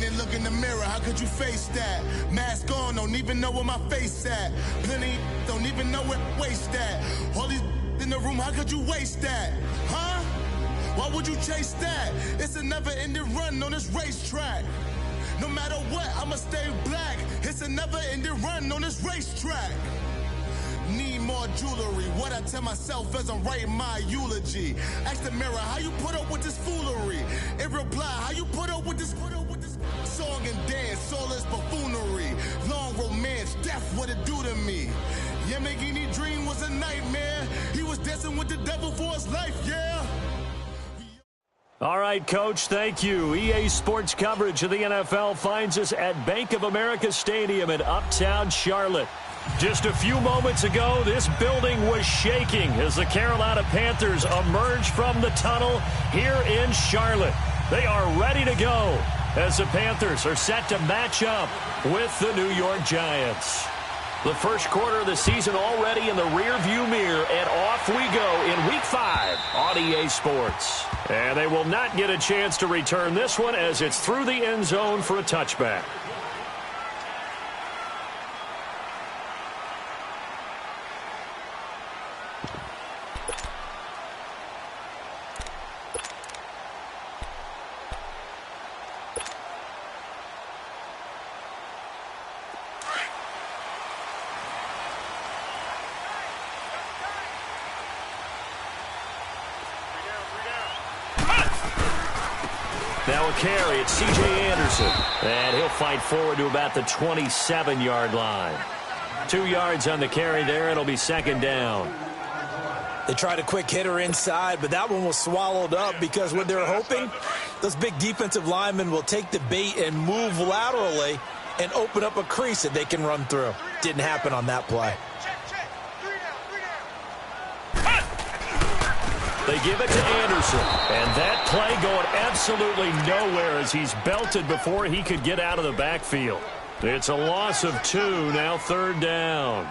in and look in the mirror, how could you face that? Mask on, don't even know where my face at. Plenty don't even know where waste at. All these in the room, how could you waste that? Huh? Why would you chase that? It's a never-ending run on this racetrack. No matter what, I'ma stay black. It's a never-ending run on this racetrack. Need more jewelry. What I tell myself as I'm writing my eulogy. Ask the mirror, how you put up with this foolery? It reply, how you put up with this song and dance, soulless buffoonery. Long romance, death, what it do to me? Yamagini dream was a nightmare. He was dancing with the devil for his life, yeah. All right, Coach, thank you. EA Sports coverage of the NFL finds us at Bank of America Stadium in Uptown Charlotte. Just a few moments ago, this building was shaking as the Carolina Panthers emerged from the tunnel here in Charlotte. They are ready to go as the Panthers are set to match up with the New York Giants. The first quarter of the season already in the rearview mirror, and off we go in Week 5 on EA Sports. And they will not get a chance to return this one as it's through the end zone for a touchback. Now a carry, it's C.J. Anderson. And he'll fight forward to about the 27-yard line. 2 yards on the carry there. It'll be second down. They tried a quick hitter inside, but that one was swallowed up because what they're hoping, those big defensive linemen will take the bait and move laterally and open up a crease that they can run through. Didn't happen on that play. They give it to Anderson, and that play going absolutely nowhere as he's belted before he could get out of the backfield. It's a loss of 2, now third down.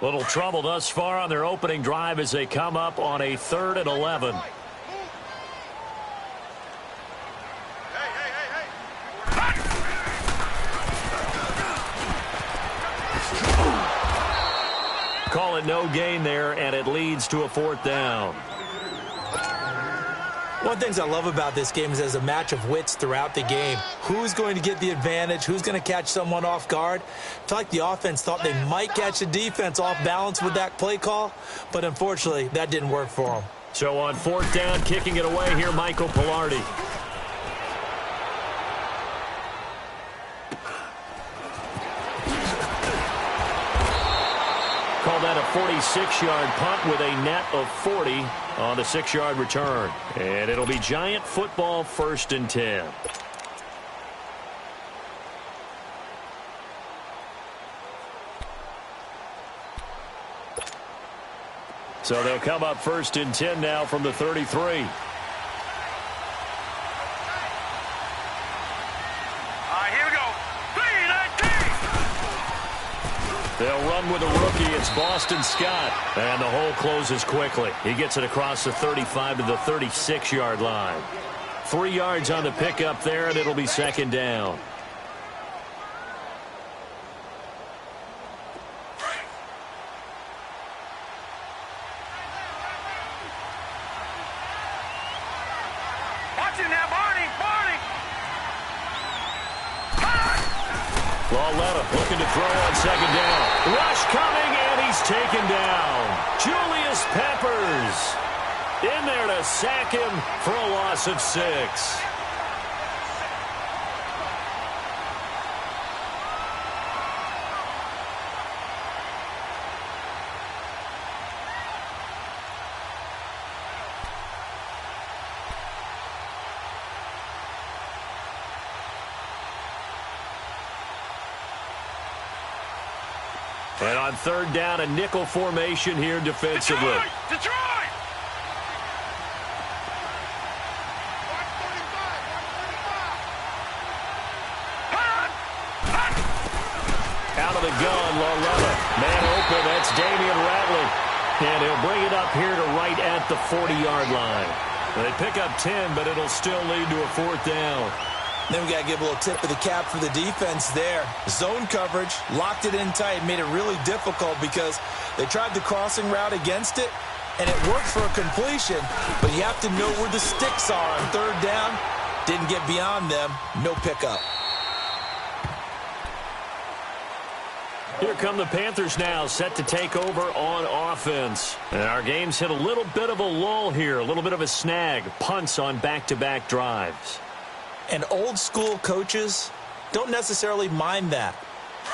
Little trouble thus far on their opening drive as they come up on a 3rd and 11. Call it no gain there, and it leads to a 4th down. One of the things I love about this game is there's a match of wits throughout the game. Who's going to get the advantage? Who's going to catch someone off guard? I feel like the offense thought they might catch the defense off balance with that play call, but unfortunately, that didn't work for them. So on 4th down, kicking it away here, Michael Pilardi. Call that a 46-yard punt with a net of 40 on the 6-yard return. And it'll be Giant football, 1st and 10. So they'll come up 1st and 10 now from the 33. They'll run with a rookie. It's Boston Scott. And the hole closes quickly. He gets it across the 35 to the 36-yard line. 3 yards on the pickup there, and it'll be second down. Looking to throw on second down. Rush coming, and he's taken down. Julius Peppers in there to sack him for a loss of 6. And on third down, a nickel formation here defensively. Detroit! Out of the gun, Loletta. Man open, that's Damian Ratley. And he'll bring it up here to right at the 40-yard line. They pick up 10, but it'll still lead to a fourth down. Then we got to give a little tip of the cap for the defense there. Zone coverage, locked it in tight, made it really difficult because they tried the crossing route against it, and it worked for a completion, but you have to know where the sticks are on third down. Didn't get beyond them, no pickup. Here come the Panthers now, set to take over on offense. And our game's hit a little bit of a lull here, a little bit of a snag. Punts on back-to-back drives. And old-school coaches don't necessarily mind that.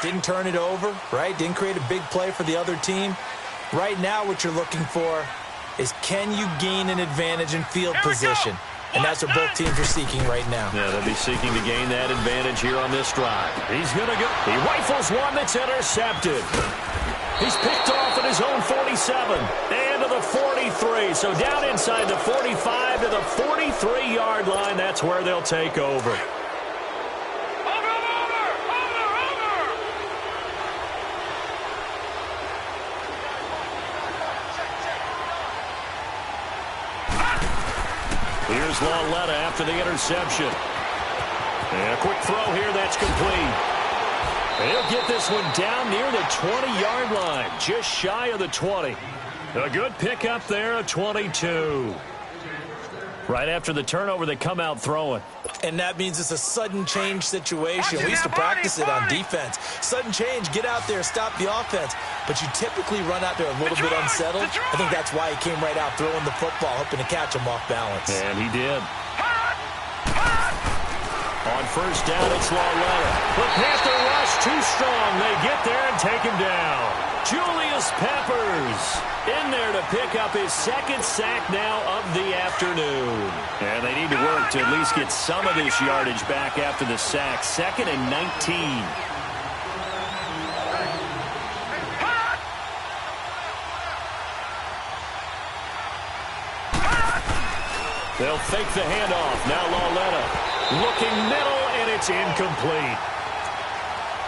Didn't turn it over, right? Didn't create a big play for the other team. Right now what you're looking for is can you gain an advantage in field position? And that's what both teams are seeking right now. Yeah, they'll be seeking to gain that advantage here on this drive. He's going to go. He rifles one that's intercepted. He's picked off at his own 47 and to the 43. So down inside the 45 to the 43-yard line. That's where they'll take over. Here's Loletta after the interception. And a quick throw here that's complete. He'll get this one down near the 20-yard line, just shy of the 20. A good pickup there, a 22. Right after the turnover, they come out throwing. And that means it's a sudden change situation. We used to practice it on defense. Sudden change, get out there, stop the offense. But you typically run out there a little bit unsettled. I think that's why he came right out throwing the football, hoping to catch him off balance. And he did. On first down, it's Loletta. The Panther rush too strong. They get there and take him down. Julius Peppers in there to pick up his second sack now of the afternoon. And they need to work to at least get some of this yardage back after the sack. 2nd and 19. They'll fake the handoff. Now Loletta looking middle, and it's incomplete.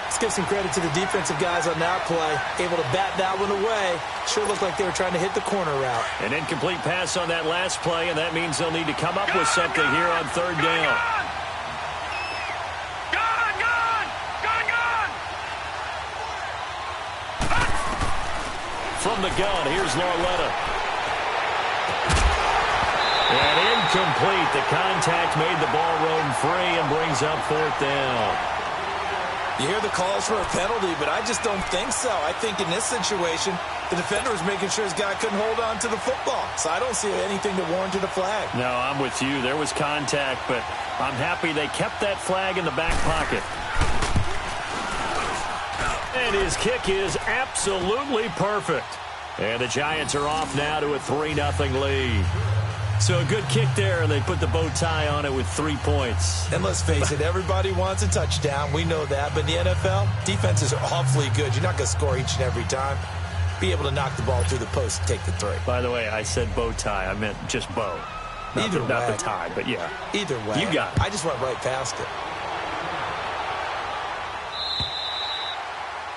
Let's give some credit to the defensive guys on that play. Able to bat that one away. Sure looked like they were trying to hit the corner route. An incomplete pass on that last play, and that means they'll need to come up with something here on third down. From the gun, here's Loletta. And incomplete. The contact made the ball roam free and brings up fourth down. You hear the calls for a penalty, but I just don't think so. I think in this situation, the defender was making sure his guy couldn't hold on to the football. So I don't see anything that warranted a flag. No, I'm with you. There was contact, but I'm happy they kept that flag in the back pocket. And his kick is absolutely perfect. And the Giants are off now to a 3-0 lead. So a good kick there, and they put the bow tie on it with 3 points. And let's face it, everybody wants a touchdown. We know that. But in the NFL, defenses are awfully good. You're not going to score each and every time. Be able to knock the ball through the post and take the 3. By the way, I said bow tie. I meant just bow. Not the tie, but yeah. Either way. You got it. I just went right past it.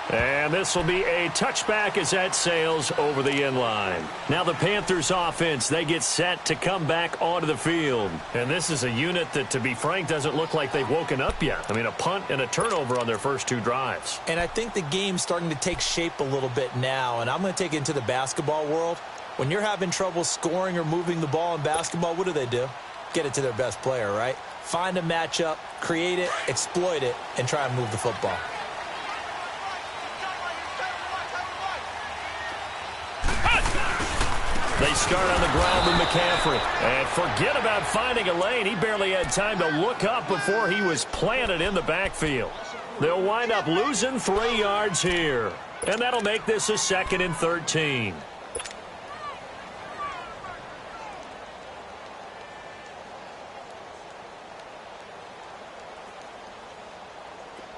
And this will be a touchback as that sails over the end line. Now the Panthers offense, they get set to come back onto the field. And this is a unit that, to be frank, doesn't look like they've woken up yet. I mean, a punt and a turnover on their first 2 drives. And I think the game's starting to take shape a little bit now. And I'm going to take it into the basketball world. When you're having trouble scoring or moving the ball in basketball, what do? Get it to their best player, right? Find a matchup, create it, exploit it, and try and move the football. They start on the ground with McCaffrey. And forget about finding a lane. He barely had time to look up before he was planted in the backfield. They'll wind up losing 3 yards here. And that'll make this a 2nd and 13.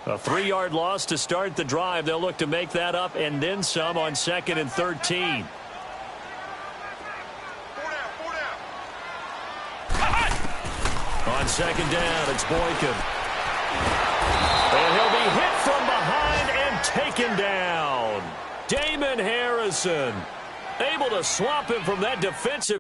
A 3-yard loss to start the drive. They'll look to make that up and then some on 2nd and 13. On 2nd down, it's Boykin. And he'll be hit from behind and taken down. Damon Harrison able to swap him from that defensive.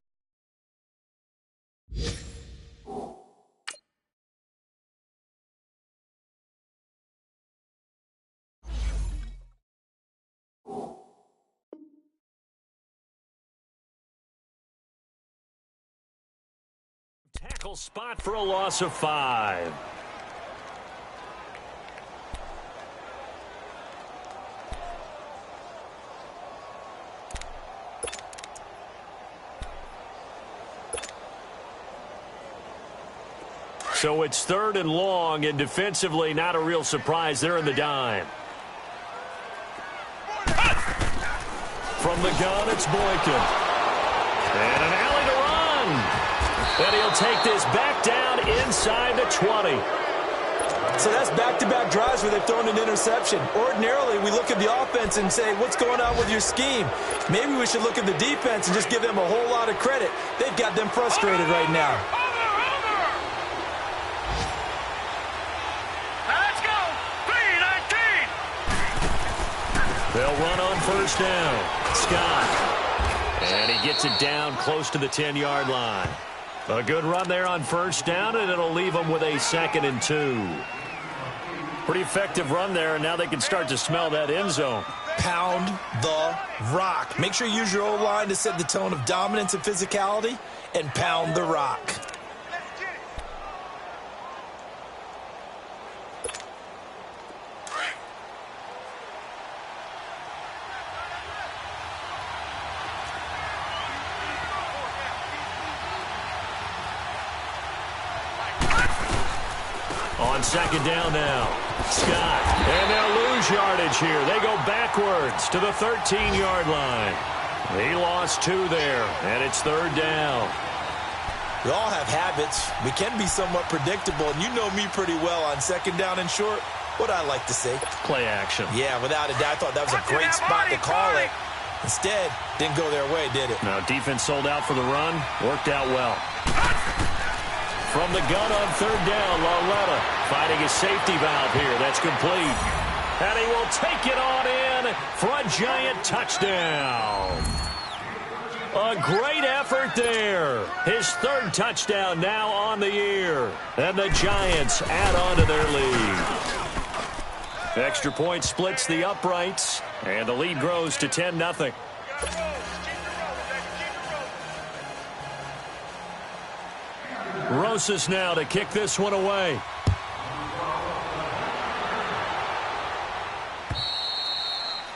Tackle spot for a loss of 5. So it's 3rd and long, and defensively not a real surprise. They're in the dime. From the gun, it's Boykin. And an alley to run. And he'll take this back down inside the 20. So that's back-to-back drives where they've thrown an interception. Ordinarily, we look at the offense and say, what's going on with your scheme? Maybe we should look at the defense and just give them a whole lot of credit. They've got them frustrated right now. Let's go! 3-19! They'll run on 1st down. Scott. And he gets it down close to the 10-yard line. A good run there on 1st down, and it'll leave them with a 2nd and 2. Pretty effective run there, and now they can start to smell that end zone. Pound the rock. Make sure you use your O-line to set the tone of dominance and physicality, and pound the rock. On 2nd down now, Scott. And they'll lose yardage here. They go backwards to the 13-yard line. He lost 2 there, and it's 3rd down. We all have habits. We can be somewhat predictable, and you know me pretty well on 2nd down and short. What I like to say. Play action. Yeah, without a doubt. I thought that was a great spot to call it. Instead, didn't go their way, did it? Now, defense sold out for the run. Worked out well. From the gun on 3rd down, Lauletta finding a safety valve here. That's complete. And he will take it on in for a giant touchdown. A great effort there. His 3rd touchdown now on the year. And the Giants add on to their lead. Extra point splits the uprights, and the lead grows to 10-0. Rosas now to kick this one away.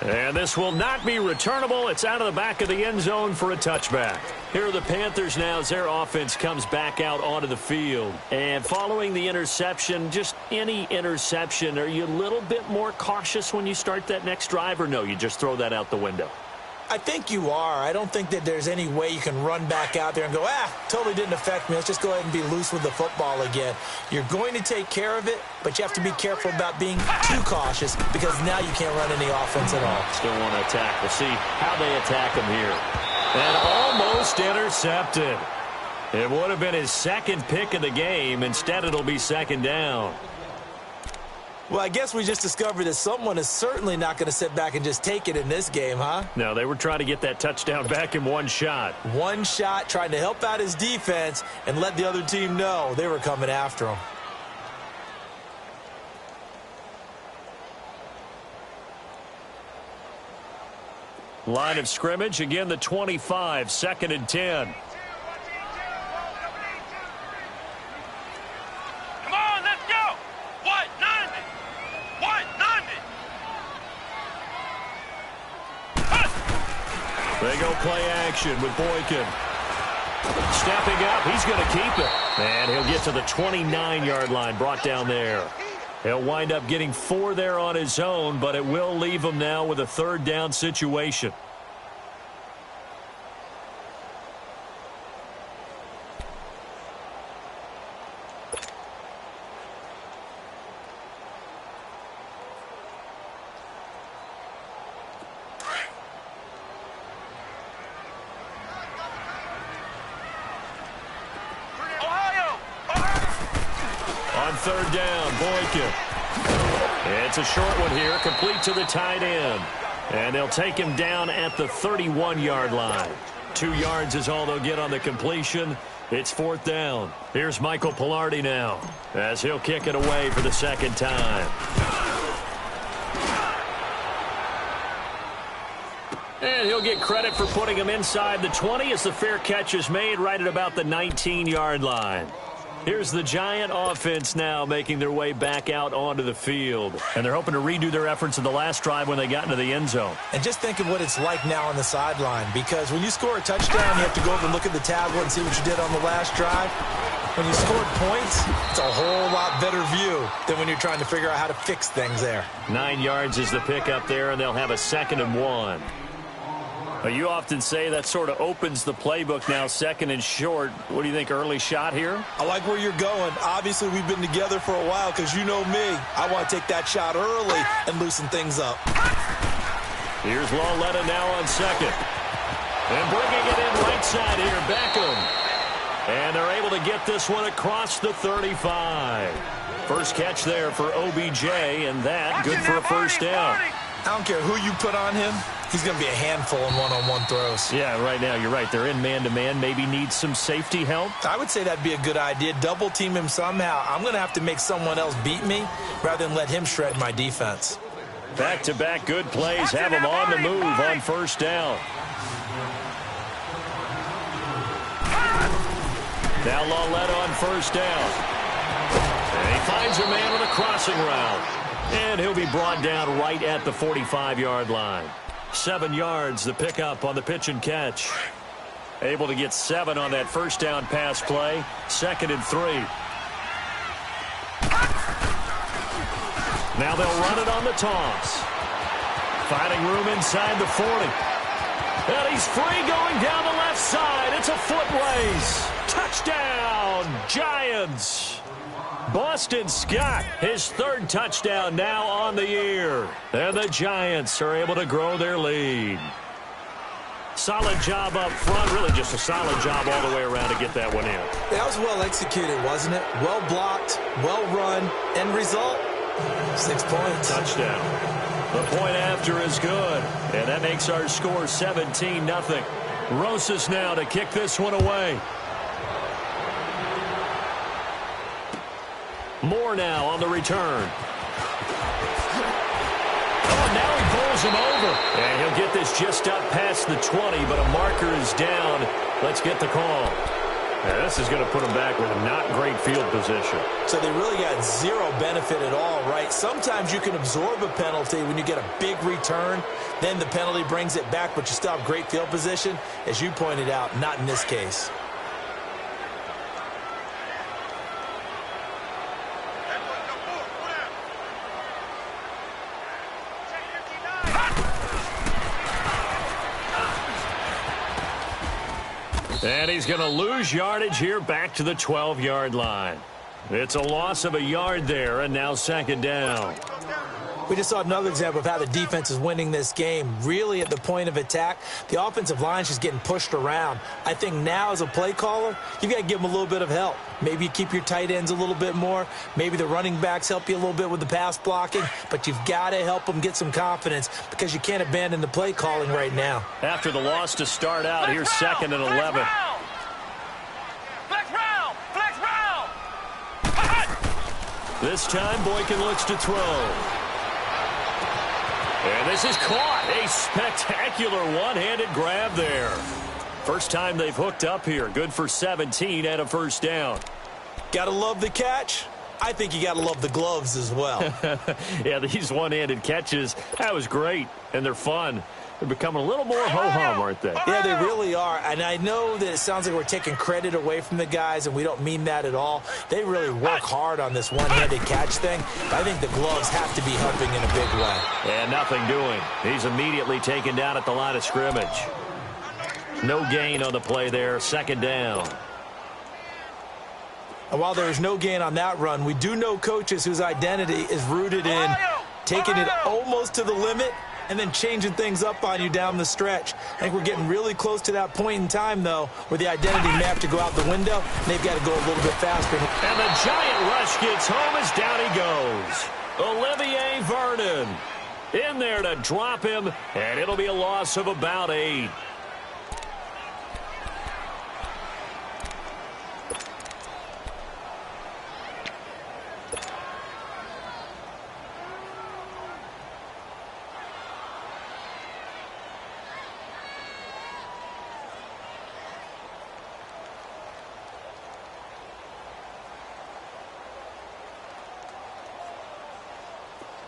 And this will not be returnable. It's out of the back of the end zone for a touchback. Here are the Panthers now as their offense comes back out onto the field. And following the interception, just any interception, are you a little bit more cautious when you start that next drive, or no, you just throw that out the window? I think you are. I don't think that there's any way you can run back out there and go, totally didn't affect me. Let's just go ahead and be loose with the football again. You're going to take care of it, but you have to be careful about being too cautious because now you can't run any offense at all. Still want to attack. We'll see how they attack him here. And almost intercepted. It would have been his 2nd pick of the game. Instead, it'll be 2nd down. Well, I guess we just discovered that someone is certainly not going to sit back and just take it in this game, huh? No, they were trying to get that touchdown back in one shot. One shot, trying to help out his defense and let the other team know they were coming after him. Line of scrimmage, again the 25, 2nd and 10. Come on, let's go! What? None! What? None! They go play action with Boykin. Stepping up, he's going to keep it. And he'll get to the 29-yard line, brought down there. He'll wind up getting 4 there on his own, but it will leave him now with a 3rd down situation. On third down, Boykin. It's a short one here, complete to the tight end. And they'll take him down at the 31-yard line. 2 yards is all they'll get on the completion. It's fourth down. Here's Michael Pilardi now as he'll kick it away for the second time. And he'll get credit for putting him inside the 20 as the fair catch is made right at about the 19-yard line. Here's the Giant offense now making their way back out onto the field. And they're hoping to redo their efforts in the last drive when they got into the end zone. And just think of what it's like now on the sideline, because when you score a touchdown, you have to go over and look at the tablet and see what you did on the last drive. When you scored points, it's a whole lot better view than when you're trying to figure out how to fix things there. 9 yards is the pickup there, and they'll have a 2nd and 1. You often say that sort of opens the playbook now, 2nd and short. What do you think, early shot here? I like where you're going. Obviously, we've been together for a while because you know me. I want to take that shot early and loosen things up. Here's Lauletta now on 2nd. And bringing it in right side here, Beckham. And they're able to get this one across the 35. First catch there for OBJ, and that good for a first down. I don't care who you put on him. He's going to be a handful in one-on-one throws. Yeah, right now, you're right. They're in man-to-man. Maybe need some safety help. I would say that'd be a good idea. Double team him somehow. I'm going to have to make someone else beat me rather than let him shred my defense. Back-to-back good plays. Have him on the move on first down. Now Lauletta on first down. And he finds a man with a crossing route. And he'll be brought down right at the 45-yard line. 7 yards, the pickup on the pitch and catch. Able to get 7 on that first down pass play. 2nd and 3. Now they'll run it on the toss. Finding room inside the 40. And he's free going down the left side. It's a foot race. Touchdown, Giants. Boston Scott, his 3rd touchdown now on the year. And the Giants are able to grow their lead. Solid job up front, really just a solid job all the way around to get that one in. That was well executed, wasn't it? Well blocked, well run, end result, 6 points. Touchdown. The point after is good, and that makes our score 17-0. Rosas now to kick this one away. Moore now on the return. Oh, now he pulls him over. And he'll get this just up past the 20, but a marker is down. Let's get the call. Now, this is going to put him back with a not great field position. So they really got zero benefit at all, right? Sometimes you can absorb a penalty when you get a big return. Then the penalty brings it back, but you still have great field position. As you pointed out, not in this case. And he's going to lose yardage here back to the 12-yard line. It's a loss of a yard there, and now 2nd down. We just saw another example of how the defense is winning this game. Really at the point of attack, the offensive line's just getting pushed around. I think now as a play caller, you got to give them a little bit of help. Maybe you keep your tight ends a little bit more. Maybe the running backs help you a little bit with the pass blocking. But you've got to help them get some confidence because you can't abandon the play calling right now. After the loss to start out, here's 2nd and 11. This time, Boykin looks to throw. And this is caught. A spectacular one-handed grab there. First time they've hooked up here. Good for 17 and a first down. Gotta love the catch. I think you gotta love the gloves as well. Yeah, these one-handed catches, that was great. And they're fun. They're becoming a little more ho-hum, aren't they? Yeah, they really are. And I know that it sounds like we're taking credit away from the guys, and we don't mean that at all. They really work hard on this one-handed catch thing. I think the gloves have to be helping in a big way. And nothing doing. He's immediately taken down at the line of scrimmage. No gain on the play there. 2nd down. And while there is no gain on that run, we do know coaches whose identity is rooted in taking it almost to the limit and then changing things up on you down the stretch. I think we're getting really close to that point in time, though, where the identity may have to go out the window, and they've got to go a little bit faster. And the giant rush gets home as down he goes. Olivier Vernon in there to drop him, and it'll be a loss of about 8.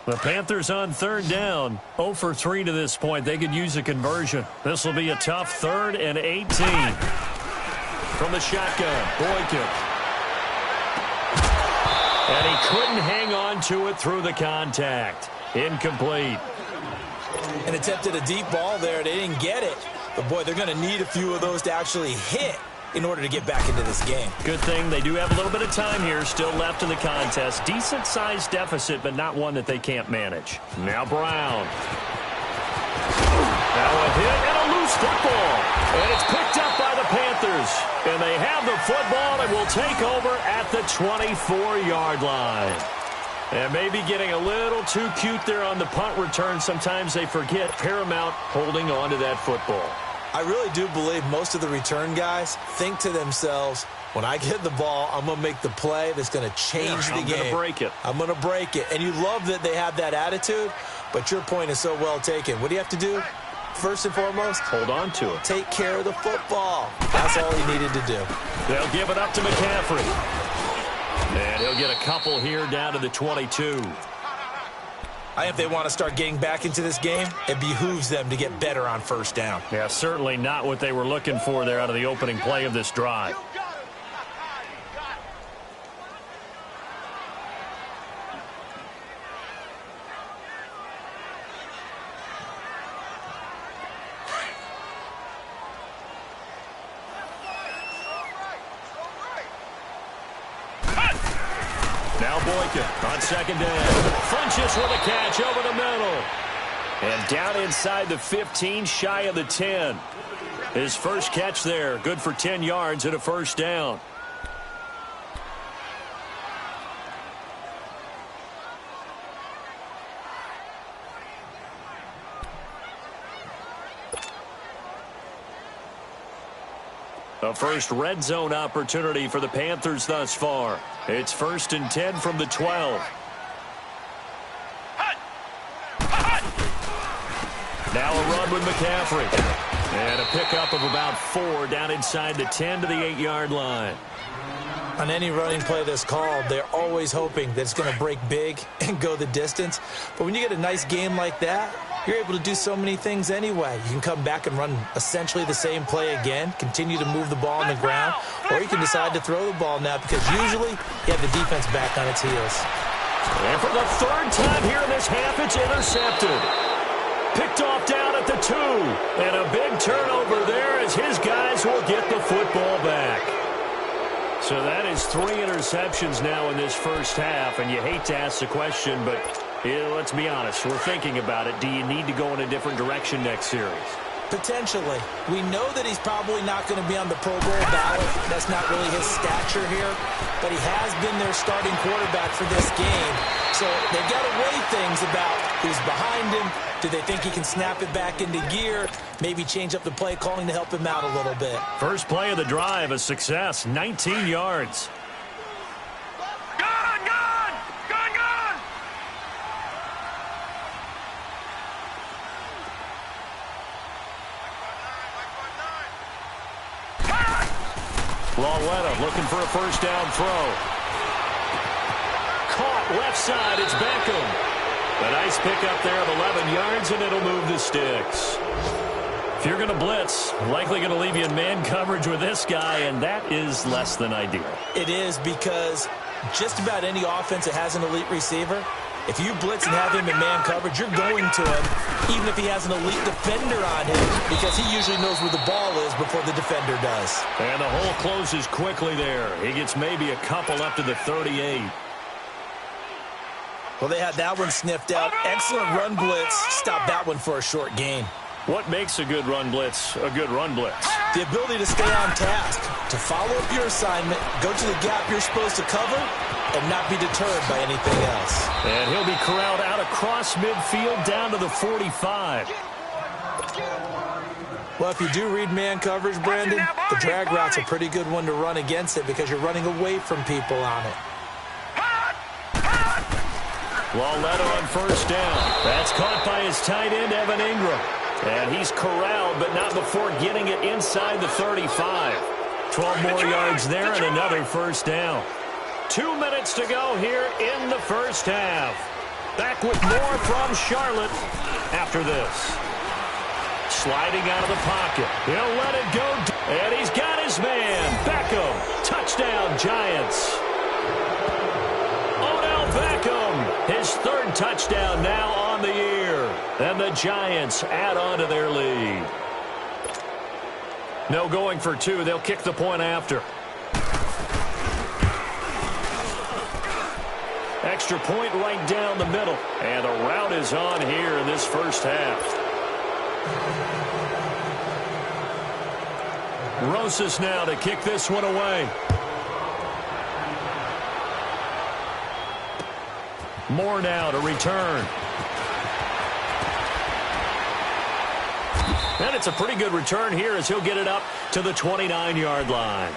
The Panthers on third down. 0 for 3 to this point. They could use a conversion. This will be a tough 3rd and 18. From the shotgun, Boykin. And he couldn't hang on to it through the contact. Incomplete. And attempted a deep ball there. They didn't get it. But, boy, they're going to need a few of those to actually hit in order to get back into this game. Good thing they do have a little bit of time here still left in the contest. Decent-sized deficit, but not one that they can't manage. Now Brown. Now a hit and a loose football. And it's picked up by the Panthers. And they have the football and will take over at the 24-yard line. And maybe getting a little too cute there on the punt return. Sometimes they forget Paramount holding on to that football. I really do believe most of the return guys think to themselves, when I get the ball, I'm going to make the play that's going to change the game. I'm going to break it. I'm going to break it. And you love that they have that attitude, but your point is so well taken. What do you have to do? First and foremost, hold on to it. Take care of the football. That's all he needed to do. They'll give it up to McCaffrey. And he'll get a couple here down to the 22. I think if they want to start getting back into this game, it behooves them to get better on first down. Yeah, certainly not what they were looking for there out of the opening play of this drive. Now Boykin on second down. Funches with a catch over the middle. And down inside the 15, shy of the 10. His first catch there, good for 10 yards and a first down. A first red zone opportunity for the Panthers thus far. It's 1st and 10 from the 12. Now a run with McCaffrey. And a pickup of about 4 down inside the 10 to the 8-yard line. On any running play that's called, they're always hoping that it's going to break big and go the distance. But when you get a nice game like that, you're able to do so many things anyway. You can come back and run essentially the same play again, continue to move the ball on the ground, or you can decide to throw the ball now because usually you have the defense back on its heels. And for the 3rd time here in this half, it's intercepted. Picked off down at the 2. And a big turnover there as his guys will get the football back. So that is 3 interceptions now in this first half. And you hate to ask the question, but let's be honest. We're thinking about it. Do you need to go in a different direction next series? Potentially. We know that he's probably not going to be on the Pro Bowl ballot. That's not really his stature here. But he has been their starting quarterback for this game. So they've got to weigh things about who's behind him. Do they think he can snap it back into gear? Maybe change up the play calling to help him out a little bit. First play of the drive, a success, 19 yards. Lawetta looking for a first down throw. Caught left side, it's Beckham. A nice pickup there of 11 yards, and it'll move the sticks. If you're going to blitz, likely going to leave you in man coverage with this guy, and that is less than ideal. It is because just about any offense that has an elite receiver, if you blitz and have him in man coverage, you're going to him, even if he has an elite defender on him, because he usually knows where the ball is before the defender does. And the hole closes quickly there. He gets maybe a couple up to the 38. Well, they had that one sniffed out. Excellent run blitz. Stop that one for a short gain. What makes a good run blitz a good run blitz? The ability to stay on task, to follow up your assignment, go to the gap you're supposed to cover, and not be deterred by anything else. And he'll be corralled out across midfield down to the 45. Well, if you do read man coverage, Brandon, the drag route's a pretty good one to run against it because you're running away from people on it. Lawletta on first down. That's caught by his tight end, Evan Ingram. And he's corralled, but not before getting it inside the 35. 12 more yards there and another first down. 2 minutes to go here in the first half. Back with more from Charlotte after this. Sliding out of the pocket. He'll let it go. And he's got his man. Beckham. Touchdown, Giants. Odell Beckham. His third touchdown now on the year. And the Giants add on to their lead. No going for two. They'll kick the point after. Extra point right down the middle. And the route is on here in this first half. Rosas now to kick this one away. Moore now to return. And it's a pretty good return here as he'll get it up to the 29-yard line.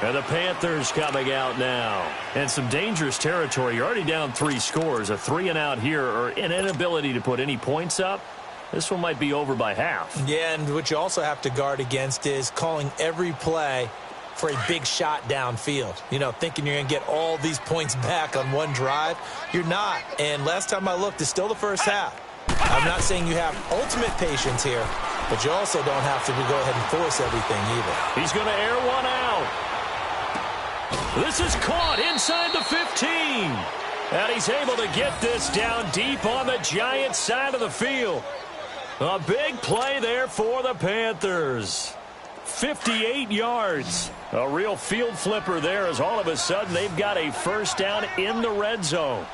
And the Panthers coming out now. And some dangerous territory. You're already down 3 scores. A 3-and-out here, or an inability to put any points up. This one might be over by half. Yeah, and what you also have to guard against is calling every play for a big shot downfield. You know, thinking you're going to get all these points back on one drive. You're not. And last time I looked, it's still the first half. I'm not saying you have ultimate patience here, but you also don't have to go ahead and force everything either. He's going to air one out. This is caught inside the 15. And he's able to get this down deep on the Giants side of the field. A big play there for the Panthers. 58 yards. A real field flipper there as all of a sudden they've got a first down in the red zone.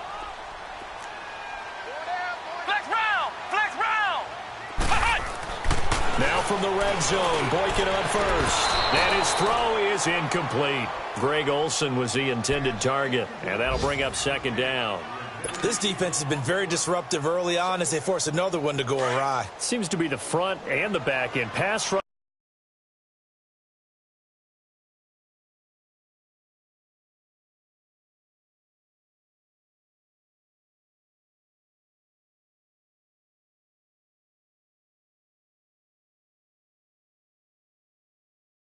Flex round! Flex round! Now from the red zone, Boykin on first. And his throw is incomplete. Greg Olsen was the intended target, and that'll bring up second down. This defense has been very disruptive early on as they force another one to go awry. Seems to be the front and the back end. Pass rush.